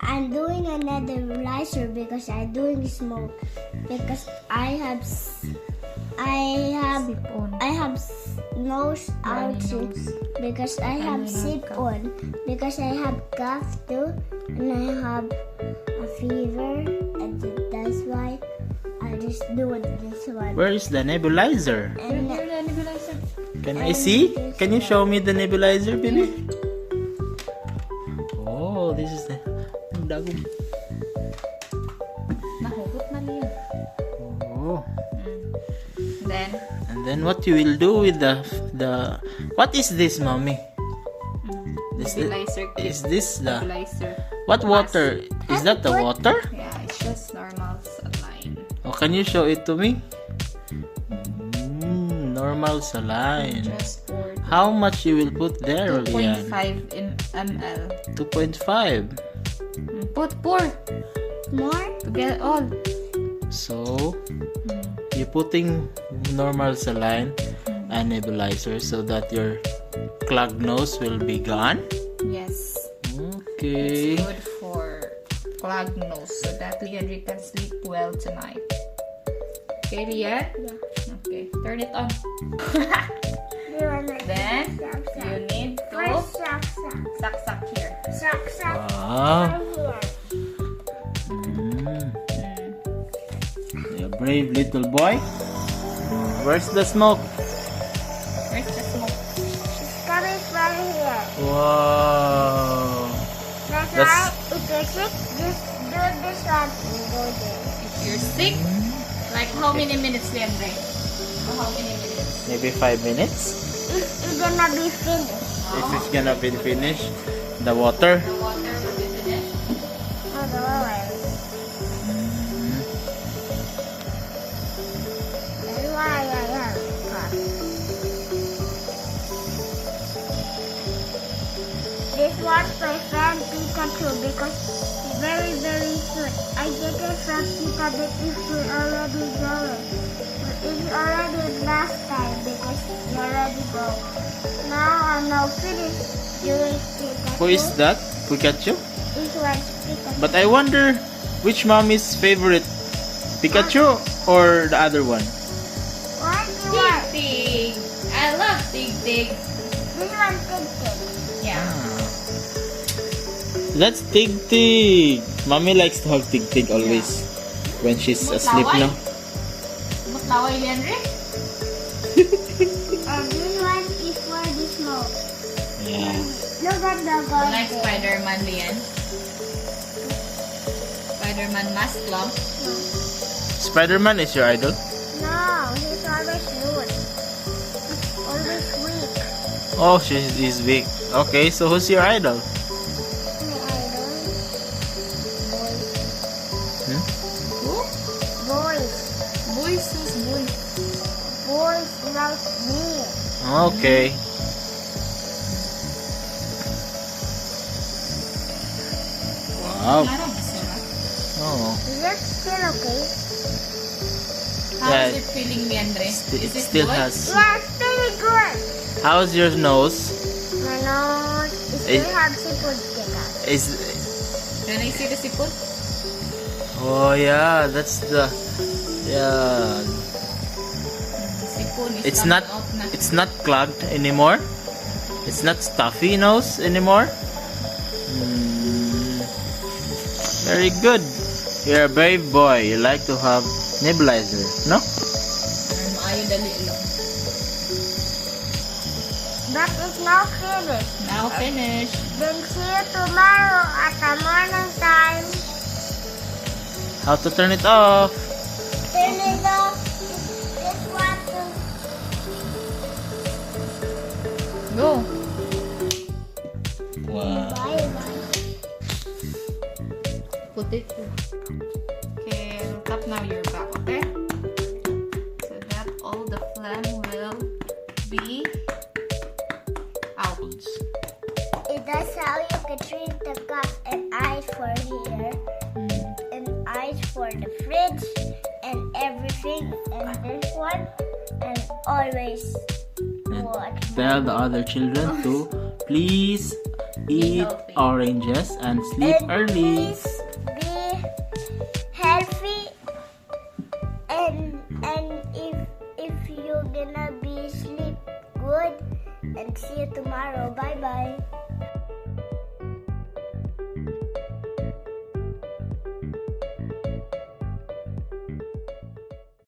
I'm doing a nebulizer because I'm doing smoke because I have nose out because I have sip on because I have cough too and I have a fever and that's why I just do this one. Where is the nebulizer? And Can I see? Can you show me the nebulizer, baby? Oh, this is the dagong. Nahugot na niya. Oh. And then what you will do with the what is this, mommy? nebulizer kit. Is this the Nebulizer. what water? Is that the water? Yeah, it's just normal saline. Oh, can you show it to me? Normal saline. Just pour How much you will put there, Lian? 2.5 ml. 2.5. Pour. more? To get all. So, you're putting normal saline and nebulizer so that your clogged nose will be gone. Yes. Okay. It's good for clogged nose so that Leandri can sleep well tonight. Okay, Leah? Yeah. Okay, turn it on. You wanna Then, suck, suck. you need to First suck. suck here. Suck. Wow. Right here. You're a brave little boy. Where's the smoke? Where's the smoke? It's coming from here. Wow. That's That's- why if you're sick, just do this one and go there. If you're sick, like how many minutes, Leandri? How many minutes? Maybe 5 minutes. It's gonna be finished. If it's gonna be finished, the water. The water will be finished. Otherwise, that's why I have cough. This one my friend Pikachu because it's very sweet. I get it from Pika but it's already going. But it's already last time because you already go. Now I'm now finished doing Pikachu. Who is that? Pikachu? This one's Pikachu. But I wonder which mommy's favorite, Pikachu or the other one? What do you want? Tig. I love Tig. This one Pikachu. Yeah. That's Tig. Mommy likes to have Tig always when she's asleep now. Mutlaway, Leandri? This one is for the smoke. Yeah. Look at the You gold. like Spider-Man, Lian? Spider-Man mask lang? Spider-Man is your idol? No, he's always good. He's always weak. Oh, he's weak. Okay, so who's your idol? My idol. Boys. Hmm? Who? Boys. Boys, who's boy? Boys like me. Okay. Wow. Klaro ba sila? Oh. Is that still okay? How Yeah. is it feeling, Leandri? It Is it still good? has. Yeah, it's pretty good. How's your nose? My nose is Is- still have sipod kita. Is Can I see the sipon? oh yeah, that's the yeah. Sipon is It's coming not out na. it's not clogged anymore. It's not stuffy nose anymore. Very good. You're a brave boy. You like to have nebulizer, no? Maayo dali lang. But it's now finished. Now finish. Then see you tomorrow at the morning time. How to turn it off? Turn it off. Just want to. Go. Wow. Bye. Put it. Okay, tap now your back, okay? So that all the phlegm will be out. It does how you can treat the cup and eyes for here and eyes for the fridge and everything and this one and always watch. Tell the other children to please eat healthy. oranges, and sleep And early. please be healthy. And if you're gonna be sleep good, and see you tomorrow. Bye bye.